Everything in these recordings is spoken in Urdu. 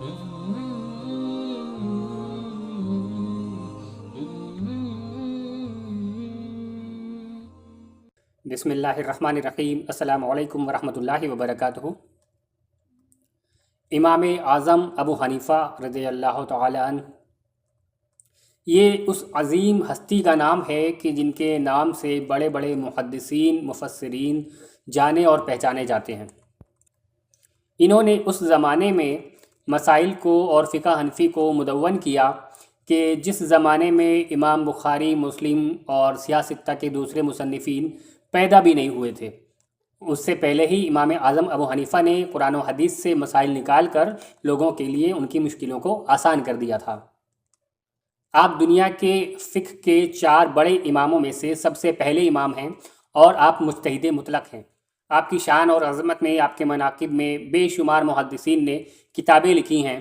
بسم اللہ الرحمن الرحیم۔ السلام علیکم ورحمۃ اللہ وبرکاتہ۔ امام اعظم ابو حنیفہ رضی اللہ تعالی عنہ، یہ اس عظیم ہستی کا نام ہے کہ جن کے نام سے بڑے بڑے محدثین مفسرین جانے اور پہچانے جاتے ہیں۔ انہوں نے اس زمانے میں مسائل کو اور فقہ حنفی کو مدون کیا کہ جس زمانے میں امام بخاری، مسلم اور سیاستہ کے دوسرے مصنفین پیدا بھی نہیں ہوئے تھے۔ اس سے پہلے ہی امام اعظم ابو حنیفہ نے قرآن و حدیث سے مسائل نکال کر لوگوں کے لیے ان کی مشکلوں کو آسان کر دیا تھا۔ آپ دنیا کے فقہ کے 4 بڑے اماموں میں سے سب سے پہلے امام ہیں اور آپ مجتہد مطلق ہیں۔ آپ کی شان اور عظمت میں، آپ کے مناقب میں بے شمار محدثین نے کتابیں لکھی ہیں۔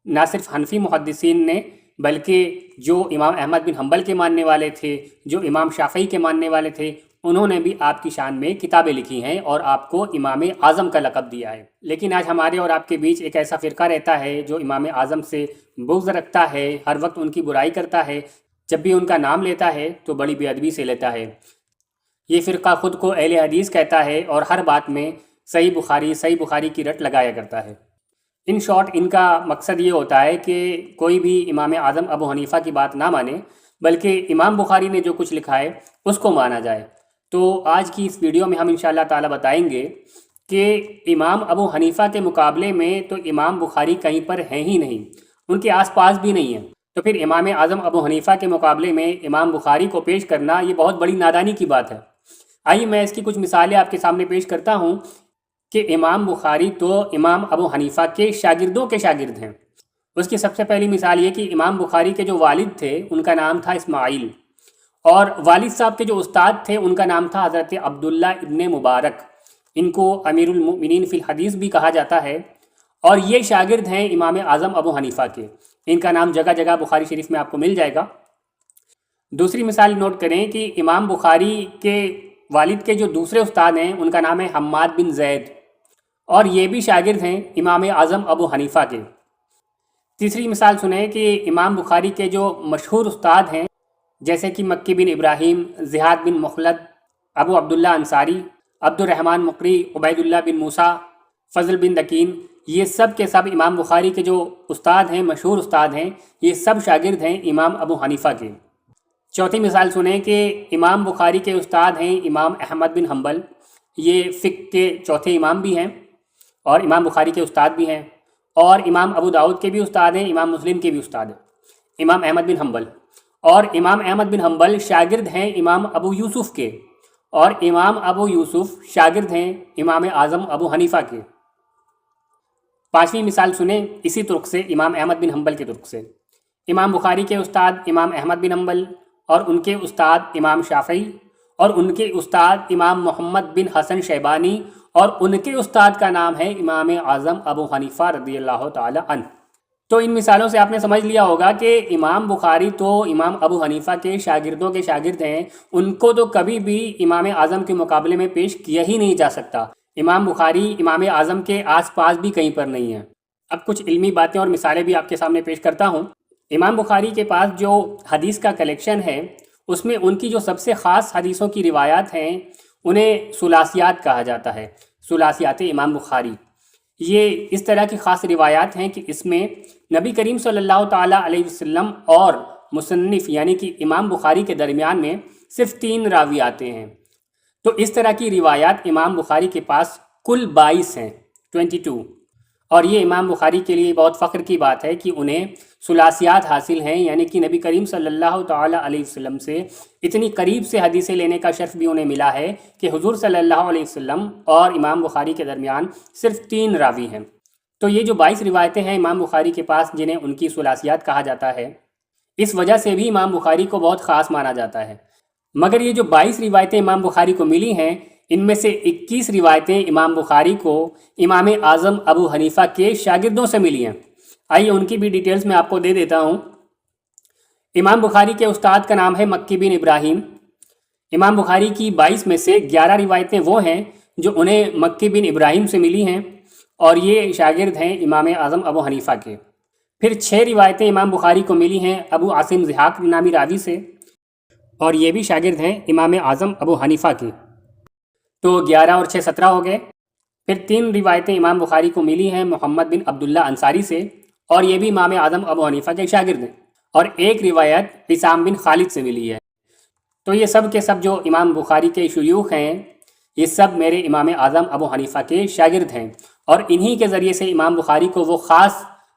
نہ صرف حنفی محدثین نے بلکہ جو امام احمد بن حنبل کے ماننے والے تھے، جو امام شافعی کے ماننے والے تھے، انہوں نے بھی آپ کی شان میں کتابیں لکھی ہیں اور آپ کو امام اعظم کا لقب دیا ہے۔ لیکن آج ہمارے اور آپ کے بیچ ایک ایسا فرقہ رہتا ہے جو امام اعظم سے بغض رکھتا ہے، ہر وقت ان کی برائی کرتا ہے، جب بھی ان کا نام لیتا ہے تو بڑی بے ادبی سے لیتا ہے۔ یہ فرقہ خود کو اہل حدیث کہتا ہے اور ہر بات میں صحیح بخاری کی رٹ لگایا کرتا ہے۔ ان شارٹ ان کا مقصد یہ ہوتا ہے کہ کوئی بھی امام اعظم ابو حنیفہ کی بات نہ مانے، بلکہ امام بخاری نے جو کچھ لکھا ہے اس کو مانا جائے۔ تو آج کی اس ویڈیو میں ہم انشاءاللہ تعالی بتائیں گے کہ امام ابو حنیفہ کے مقابلے میں تو امام بخاری کہیں پر ہیں ہی نہیں، ان کے آس پاس بھی نہیں ہیں، تو پھر امام اعظم ابو حنیفہ کے مقابلے میں امام بخاری کو پیش کرنا یہ بہت بڑی نادانی کی بات ہے۔ آئیے میں اس کی کچھ مثالیں آپ کے سامنے پیش کرتا ہوں کہ امام بخاری تو امام ابو حنیفہ کے شاگردوں کے شاگرد ہیں۔ اس کی سب سے پہلی مثال یہ کہ امام بخاری کے جو والد تھے ان کا نام تھا اسماعیل، اور والد صاحب کے جو استاد تھے ان کا نام تھا حضرت عبداللہ ابن مبارک۔ ان کو امیر المؤمنین فی الحدیث بھی کہا جاتا ہے، اور یہ شاگرد ہیں امام اعظم ابو حنیفہ کے۔ ان کا نام جگہ جگہ بخاری شریف میں آپ کو مل جائے گا۔ دوسری مثال نوٹ کریں کہ امام بخاری کے والد کے جو دوسرے استاد ہیں ان کا نام ہے حماد بن زید، اور یہ بھی شاگرد ہیں امام اعظم ابو حنیفہ کے۔ تیسری مثال سنیں کہ امام بخاری کے جو مشہور استاد ہیں جیسے کہ مکی بن ابراہیم، زہاد بن مخلد، ابو عبداللہ انصاری، عبد الرحمن مقری، عبید اللہ بن موسیٰ، فضل بن دکین، یہ سب کے سب امام بخاری کے جو استاد ہیں، مشہور استاد ہیں، یہ سب شاگرد ہیں امام ابو حنیفہ کے۔ چوتھی مثال سنیں کہ امام بخاری کے استاد ہیں امام احمد بن حنبل، یہ فقہ کے چوتھے امام بھی ہیں اور امام بخاری کے استاد بھی ہیں، اور امام ابو داؤد کے بھی استاد ہیں، امام مسلم کے بھی استاد ہیں، امام احمد بن حنبل۔ اور امام احمد بن حنبل شاگرد ہیں امام ابو یوسف کے، اور امام ابو یوسف شاگرد ہیں امام اعظم ابو حنیفہ کے۔ پانچویں مثال سنیں اسی طرق سے، امام احمد بن حنبل کے طرق سے۔ امام بخاری کے استاد امام احمد بن حنبل، اور ان کے استاد امام شافعی، اور ان کے استاد امام محمد بن حسن شیبانی، اور ان کے استاد کا نام ہے امام اعظم ابو حنیفہ رضی اللہ تعالی عنہ۔ تو ان مثالوں سے آپ نے سمجھ لیا ہوگا کہ امام بخاری تو امام ابو حنیفہ کے شاگردوں کے شاگرد ہیں، ان کو تو کبھی بھی امام اعظم کے مقابلے میں پیش کیا ہی نہیں جا سکتا۔ امام بخاری امام اعظم کے آس پاس بھی کہیں پر نہیں ہیں۔ اب کچھ علمی باتیں اور مثالیں بھی آپ کے سامنے پیش کرتا ہوں۔ امام بخاری کے پاس جو حدیث کا کلیکشن ہے اس میں ان کی جو سب سے خاص حدیثوں کی روایات ہیں انہیں ثلاثیات کہا جاتا ہے، ثلاثیات امام بخاری۔ یہ اس طرح کی خاص روایات ہیں کہ اس میں نبی کریم صلی اللہ تعالیٰ علیہ وسلم اور مصنف یعنی کہ امام بخاری کے درمیان میں صرف 3 راوی آتے ہیں۔ تو اس طرح کی روایات امام بخاری کے پاس کل 22 ہیں، 22، اور یہ امام بخاری کے لیے بہت فخر کی بات ہے کہ انہیں ثلاثیات حاصل ہیں، یعنی کہ نبی کریم صلی اللہ تعالیٰ علیہ وسلم سے اتنی قریب سے حدیثیں لینے کا شرف بھی انہیں ملا ہے کہ حضور صلی اللہ علیہ وسلم اور امام بخاری کے درمیان صرف 3 راوی ہیں۔ تو یہ جو 22 روایتیں ہیں امام بخاری کے پاس جنہیں ان کی ثلاثیات کہا جاتا ہے، اس وجہ سے بھی امام بخاری کو بہت خاص مانا جاتا ہے۔ مگر یہ جو 22 روایتیں امام بخاری کو ملی ہیں، ان میں سے 21 روایتیں امام بخاری کو امام اعظم ابو حنیفہ کے شاگردوں سے ملی ہیں۔ آئیے ان کی بھی ڈیٹیلز میں آپ کو دے دیتا ہوں۔ امام بخاری کے استاد کا نام ہے مکی بن ابراہیم۔ امام بخاری کی 22 میں سے 11 روایتیں وہ ہیں جو انہیں مکی بن ابراہیم سے ملی ہیں، اور یہ شاگرد ہیں امام اعظم ابو حنیفہ کے۔ پھر 6 روایتیں امام بخاری کو ملی ہیں ابو عاصم ضحاک نامی راوی سے، اور یہ بھی شاگرد ہیں امام اعظم ابو حنیفہ کے۔ تو 11 اور 6 17 ہو گئے۔ پھر 3 روایتیں امام بخاری کو ملی ہیں محمد بن عبداللہ انصاری سے، اور یہ بھی امام اعظم ابو حنیفہ کے شاگرد ہیں، اور ایک روایت حسام بن خالد سے ملی ہے۔ تو یہ سب کے سب جو امام بخاری کے شیوخ ہیں، یہ سب میرے امام اعظم ابو حنیفہ کے شاگرد ہیں، اور انہی کے ذریعے سے امام بخاری کو وہ خاص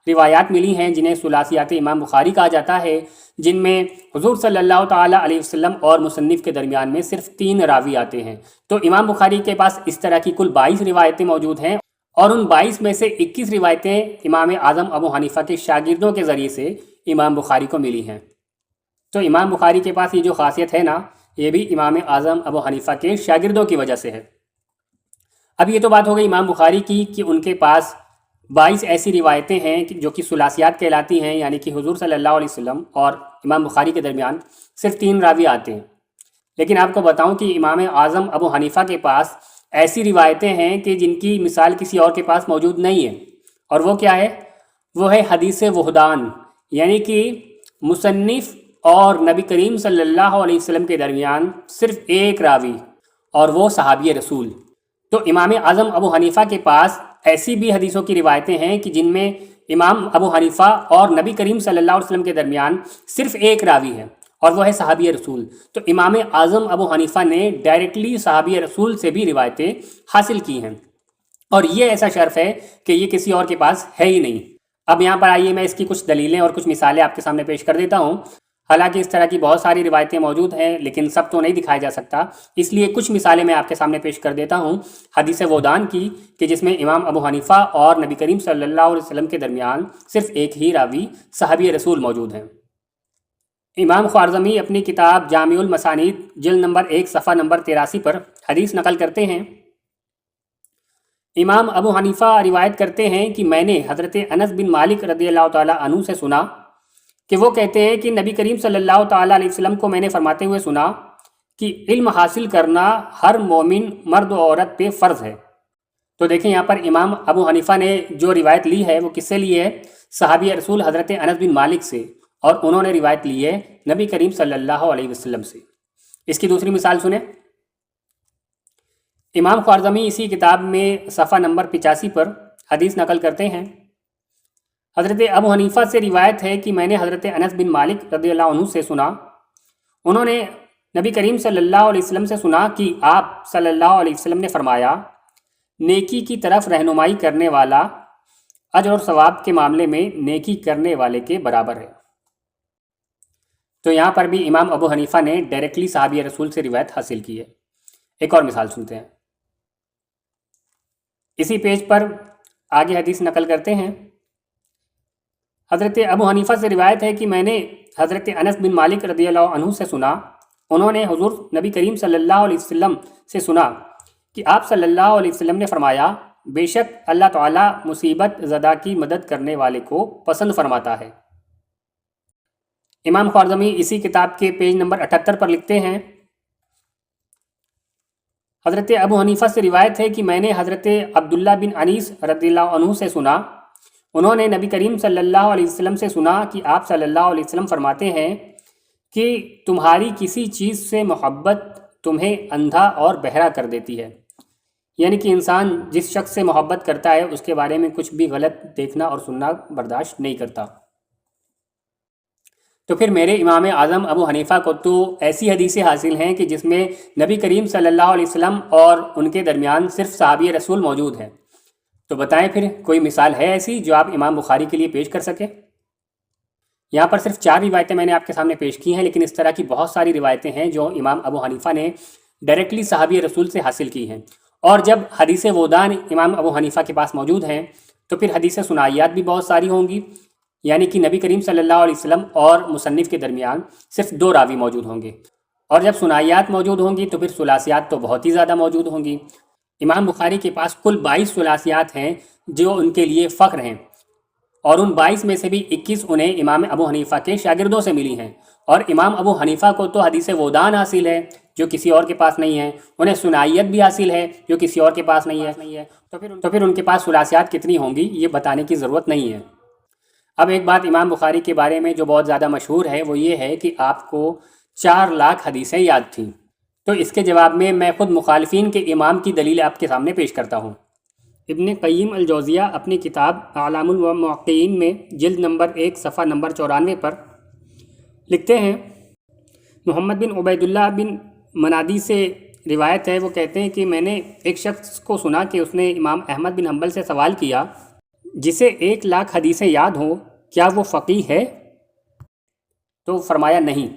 روایات ملی ہیں جنہیں ثلاثیات امام بخاری کہا جاتا ہے، جن میں حضور صلی اللہ تعالیٰ علیہ وسلم اور مصنف کے درمیان میں صرف 3 راوی آتے ہیں۔ تو امام بخاری کے پاس اس طرح کی کل 22 روایتیں موجود ہیں، اور ان 22 میں سے 21 روایتیں امام اعظم ابو حنیفہ کے شاگردوں کے ذریعے سے امام بخاری کو ملی ہیں۔ تو امام بخاری کے پاس یہ جو خاصیت ہے نا، یہ بھی امام اعظم ابو حنیفہ کے شاگردوں کی وجہ سے ہے۔ اب یہ تو بات ہو گئی امام بخاری کی کہ ان کے پاس 22 ایسی روایتیں ہیں جو کہ ثلاثیات کہلاتی ہیں، یعنی کہ حضور صلی اللہ علیہ وسلم اور امام بخاری کے درمیان صرف 3 راوی آتے ہیں۔ لیکن آپ کو بتاؤں کہ امام اعظم ابو حنیفہ کے پاس ایسی روایتیں ہیں کہ جن کی مثال کسی اور کے پاس موجود نہیں ہے، اور وہ کیا ہے؟ وہ ہے حدیث وحدان، یعنی کہ مصنف اور نبی کریم صلی اللہ علیہ وسلم کے درمیان صرف ایک راوی، اور وہ صحابی رسول۔ تو امام اعظم ابو حنیفہ کے پاس ایسی بھی حدیثوں کی روایتیں ہیں کہ جن میں امام ابو حنیفہ اور نبی کریم صلی اللہ علیہ وسلم کے درمیان صرف ایک راوی ہے، اور وہ ہے صحابی رسول۔ تو امام اعظم ابو حنیفہ نے ڈائریکٹلی صحابی رسول سے بھی روایتیں حاصل کی ہیں، اور یہ ایسا شرف ہے کہ یہ کسی اور کے پاس ہے ہی نہیں۔ اب یہاں پر آئیے میں اس کی کچھ دلیلیں اور کچھ مثالیں آپ کے سامنے پیش کر دیتا ہوں۔ حالانکہ اس طرح کی بہت ساری روایتیں موجود ہیں، لیکن سب تو نہیں دکھایا جا سکتا، اس لیے کچھ مثالیں میں آپ کے سامنے پیش کر دیتا ہوں حدیث وحدان کی، کہ جس میں امام ابو حنیفہ اور نبی کریم صلی اللہ علیہ وسلم کے درمیان صرف ایک ہی راوی صحابی رسول موجود ہیں۔ امام خوارزمی اپنی کتاب جامع المسانید جلد نمبر 1 صفحہ نمبر 83 پر حدیث نقل کرتے ہیں۔ امام ابو حنیفہ روایت کرتے ہیں کہ میں نے حضرت انس بن مالک رضی اللہ تعالیٰ عنہ سے سنا کہ وہ کہتے ہیں کہ نبی کریم صلی اللہ تعالیٰ علیہ وسلم کو میں نے فرماتے ہوئے سنا کہ علم حاصل کرنا ہر مومن مرد و عورت پہ فرض ہے۔ تو دیکھیں یہاں پر امام ابو حنیفہ نے جو روایت لی ہے وہ کس سے لی ہے؟ صحابی رسول حضرت انس بن مالک سے، اور انہوں نے روایت لی ہے نبی کریم صلی اللہ علیہ وسلم سے۔ اس کی دوسری مثال سنیں۔ امام خوارزمی اسی کتاب میں صفحہ نمبر 85 پر حدیث نقل کرتے ہیں۔ حضرت ابو حنیفہ سے روایت ہے کہ میں نے حضرت انس بن مالک رضی اللہ عنہ سے سنا، انہوں نے نبی کریم صلی اللہ علیہ وسلم سے سنا کہ آپ صلی اللہ علیہ وسلم نے فرمایا، نیکی کی طرف رہنمائی کرنے والا اجر اور ثواب کے معاملے میں نیکی کرنے والے کے برابر ہے۔ تو یہاں پر بھی امام ابو حنیفہ نے ڈائریکٹلی صحابی رسول سے روایت حاصل کی ہے۔ ایک اور مثال سنتے ہیں۔ اسی پیج پر آگے حدیث نقل کرتے ہیں۔ حضرت ابو حنیفہ سے روایت ہے کہ میں نے حضرت انس بن مالک رضی اللہ عنہ سے سنا، انہوں نے حضور نبی کریم صلی اللہ علیہ وسلم سے سنا کہ آپ صلی اللہ علیہ وسلم نے فرمایا، بے شک اللہ تعالیٰ مصیبت زدہ کی مدد کرنے والے کو پسند فرماتا ہے۔ امام خوارزمی اسی کتاب کے پیج نمبر 78 پر لکھتے ہیں، حضرت ابو حنیفہ سے روایت ہے کہ میں نے حضرت عبداللہ بن انیس رضی اللہ عنہ سے سنا، انہوں نے نبی کریم صلی اللہ علیہ وسلم سے سنا کہ آپ صلی اللہ علیہ وسلم فرماتے ہیں کہ تمہاری کسی چیز سے محبت تمہیں اندھا اور بہرا کر دیتی ہے، یعنی کہ انسان جس شخص سے محبت کرتا ہے اس کے بارے میں کچھ بھی غلط دیکھنا اور سننا برداشت نہیں کرتا۔ تو پھر میرے امام اعظم ابو حنیفہ کو تو ایسی حدیثیں حاصل ہیں کہ جس میں نبی کریم صلی اللہ علیہ وسلم اور ان کے درمیان صرف صحابی رسول موجود ہیں۔ تو بتائیں پھر کوئی مثال ہے ایسی جو آپ امام بخاری کے لیے پیش کر سکیں؟ یہاں پر صرف 4 روایتیں میں نے آپ کے سامنے پیش کی ہیں، لیکن اس طرح کی بہت ساری روایتیں ہیں جو امام ابو حنیفہ نے ڈائریکٹلی صحابی رسول سے حاصل کی ہیں۔ اور جب حدیث وحدان امام ابو حنیفہ کے پاس موجود ہیں تو پھر حدیث ثنائیات بھی بہت ساری ہوں گی، یعنی کہ نبی کریم صلی اللہ علیہ وسلم اور مصنف کے درمیان صرف 2 راوی موجود ہوں گے، اور جب ثنائیات موجود ہوں گی تو پھر ثلاثیات تو بہت ہی زیادہ موجود ہوں گی۔ امام بخاری کے پاس کل 22 ثلاثیات ہیں جو ان کے لیے فخر ہیں، اور ان 22 میں سے بھی 21 انہیں امام ابو حنیفہ کے شاگردوں سے ملی ہیں، اور امام ابو حنیفہ کو تو حدیث وحدان حاصل ہے جو کسی اور کے پاس نہیں ہے، انہیں ثنائیت بھی حاصل ہے جو کسی اور کے پاس نہیں ہے، تو پھر ان کے پاس ثلاثیات کتنی ہوں گی یہ بتانے کی ضرورت نہیں ہے۔ اب ایک بات امام بخاری کے بارے میں جو بہت زیادہ مشہور ہے وہ یہ ہے کہ آپ کو 4 لاکھ حدیثیں یاد تھیں۔ تو اس کے جواب میں خود مخالفین کے امام کی دلیل آپ کے سامنے پیش کرتا ہوں۔ ابن قیم الجوزیہ اپنی کتاب اعلام الموقعین میں جلد نمبر 1 صفحہ نمبر 94 پر لکھتے ہیں، محمد بن عبید اللہ بن منادی سے روایت ہے، وہ کہتے ہیں کہ میں نے ایک شخص کو سنا کہ اس نے امام احمد بن حنبل سے سوال کیا، جسے 1 لاکھ حدیثیں یاد ہوں کیا وہ فقیہ ہے؟ تو فرمایا نہیں،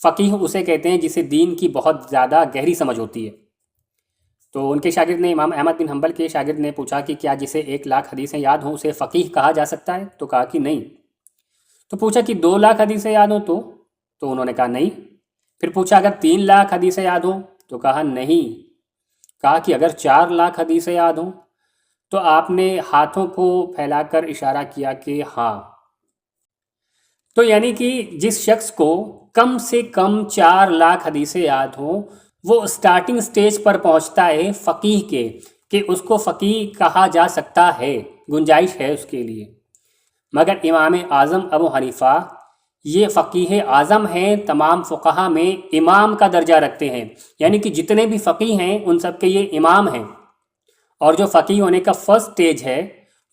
فقیہ اسے کہتے ہیں جسے دین کی بہت زیادہ گہری سمجھ ہوتی ہے۔ تو ان کے شاگرد نے، امام احمد بن حنبل کے شاگرد نے پوچھا کہ کیا جسے 1 لاکھ حدیثیں یاد ہوں اسے فقیہ کہا جا سکتا ہے؟ تو کہا کہ نہیں۔ تو پوچھا کہ 2 لاکھ حدیثیں یاد ہوں تو انہوں نے کہا نہیں۔ پھر پوچھا اگر 3 لاکھ حدیثیں یاد ہوں؟ تو کہا نہیں۔ کہا کہ اگر 4 لاکھ حدیثیں یاد ہوں؟ تو آپ نے ہاتھوں کو پھیلا کر اشارہ کیا کہ ہاں۔ تو یعنی کہ جس شخص کو کم سے کم 4 لاکھ حدیثیں یاد ہوں وہ سٹارٹنگ سٹیج پر پہنچتا ہے فقیہ کے، کہ اس کو فقیہ کہا جا سکتا ہے، گنجائش ہے اس کے لیے۔ مگر امام اعظم ابو حنیفہ یہ فقیہ اعظم ہیں، تمام فقہا میں امام کا درجہ رکھتے ہیں، یعنی کہ جتنے بھی فقیہ ہیں ان سب کے یہ امام ہیں، اور جو فقیہ ہونے کا فرسٹ سٹیج ہے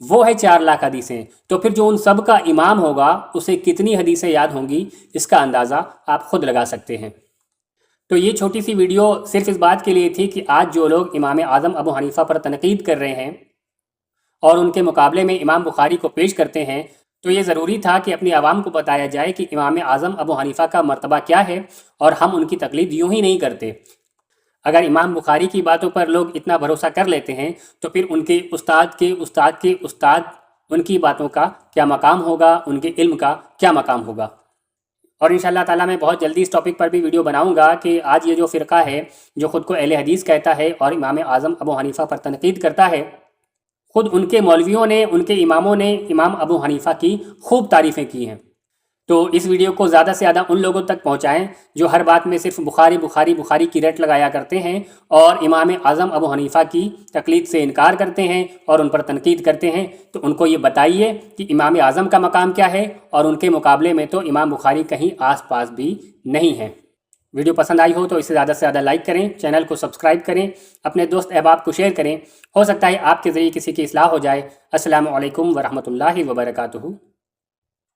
وہ ہے 4 لاکھ حدیثیں۔ تو پھر جو ان سب کا امام ہوگا اسے کتنی حدیثیں یاد ہوں گی اس کا اندازہ آپ خود لگا سکتے ہیں۔ تو یہ چھوٹی سی ویڈیو صرف اس بات کے لیے تھی کہ آج جو لوگ امام اعظم ابو حنیفہ پر تنقید کر رہے ہیں اور ان کے مقابلے میں امام بخاری کو پیش کرتے ہیں، تو یہ ضروری تھا کہ اپنی عوام کو بتایا جائے کہ امام اعظم ابو حنیفہ کا مرتبہ کیا ہے، اور ہم ان کی تقلید یوں ہی نہیں کرتے۔ اگر امام بخاری کی باتوں پر لوگ اتنا بھروسہ کر لیتے ہیں تو پھر ان کے استاد کے استاد کے استاد ان کی باتوں کا کیا مقام ہوگا، ان کے علم کا کیا مقام ہوگا۔ اور انشاءاللہ تعالیٰ میں بہت جلدی اس ٹاپک پر بھی ویڈیو بناؤں گا کہ آج یہ جو فرقہ ہے جو خود کو اہل حدیث کہتا ہے اور امام اعظم ابو حنیفہ پر تنقید کرتا ہے، خود ان کے مولویوں نے، ان کے اماموں نے امام ابو حنیفہ کی خوب تعریفیں کی ہیں۔ تو اس ویڈیو کو زیادہ سے زیادہ ان لوگوں تک پہنچائیں جو ہر بات میں صرف بخاری بخاری بخاری کی ریٹ لگایا کرتے ہیں اور امام اعظم ابو حنیفہ کی تقلید سے انکار کرتے ہیں اور ان پر تنقید کرتے ہیں۔ تو ان کو یہ بتائیے کہ امام اعظم کا مقام کیا ہے، اور ان کے مقابلے میں تو امام بخاری کہیں آس پاس بھی نہیں ہے۔ ویڈیو پسند آئی ہو تو اسے زیادہ سے زیادہ لائک کریں، چینل کو سبسکرائب کریں، اپنے دوست احباب کو شیئر کریں، ہو سکتا ہے آپ کے ذریعے کسی کی اصلاح ہو جائے۔ السلام علیکم ورحمۃ اللہ وبرکاتہ۔